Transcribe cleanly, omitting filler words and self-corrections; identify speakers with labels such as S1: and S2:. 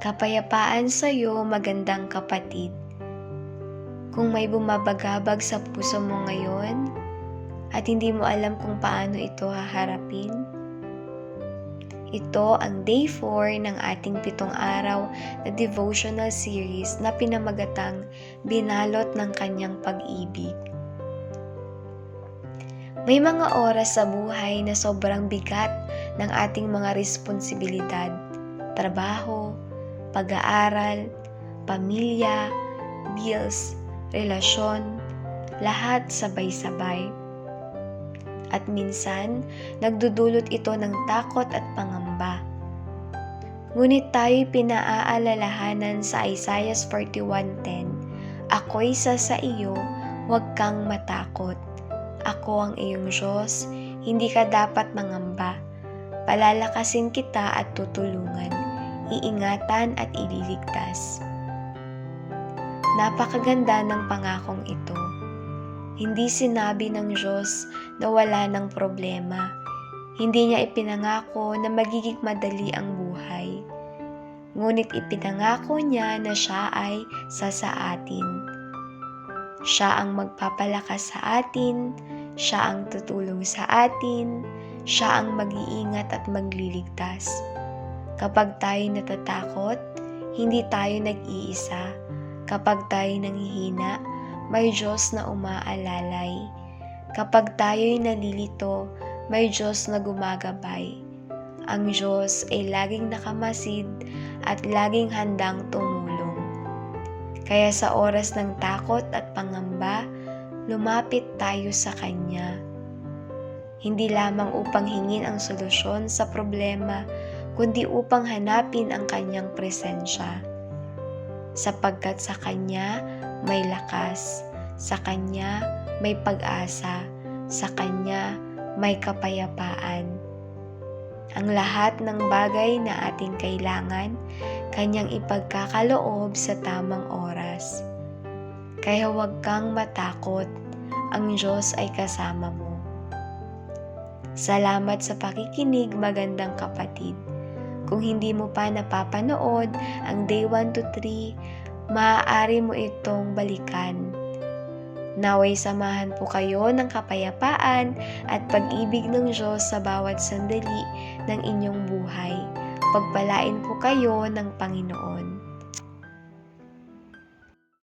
S1: Kapayapaan sa iyo, magandang kapatid. Kung may bumabagabag sa puso mo ngayon at hindi mo alam kung paano ito haharapin, ito ang Day 4 ng ating 7 araw na devotional series na pinamagatang Binalot ng Kanyang Pag-ibig. May mga oras sa buhay na sobrang bigat ng ating mga responsibilidad, trabaho, pag-aaral, pamilya, bills, relasyon, lahat sabay-sabay. At minsan, nagdudulot ito ng takot at pangamba. Ngunit tayo'y pinaaalalahanan sa Isaiah 41:10, "Ako'y sa iyo, huwag kang matakot. Ako ang iyong Diyos, hindi ka dapat mangamba. Palalakasin kita at tutulungan, iingatan at ililigtas." Napakaganda ng pangakong ito. Hindi sinabi ng Diyos na wala ng problema. Hindi niya ipinangako na magiging madali ang buhay. Ngunit ipinangako niya na siya ay sa atin. Siya ang magpapalakas sa atin, siya ang tutulong sa atin, siya ang mag-iingat at magliligtas. Kapag tayo natatakot, hindi tayo nag-iisa. Kapag tayo nanghihina, may Diyos na umaalalay. Kapag tayo'y nalilito, may Diyos na gumagabay. Ang Diyos ay laging nakamasid at laging handang tumulong. Kaya sa oras ng takot at pangamba, lumapit tayo sa Kanya. Hindi lamang upang hingin ang solusyon sa problema, kundi upang hanapin ang Kanyang presensya. Sapagkat sa Kanya may lakas, sa Kanya may pag-asa, sa Kanya may kapayapaan. Ang lahat ng bagay na ating kailangan, Kanyang ipagkakaloob sa tamang oras. Kaya huwag kang matakot, ang Diyos ay kasama mo. Salamat sa pakikinig, magandang kapatid. Kung hindi mo pa napapanood ang Day 1 to 3, maaari mo itong balikan. Naway samahan po kayo ng kapayapaan at pag-ibig ng Diyos sa bawat sandali ng inyong buhay. Pagpalain po kayo ng Panginoon.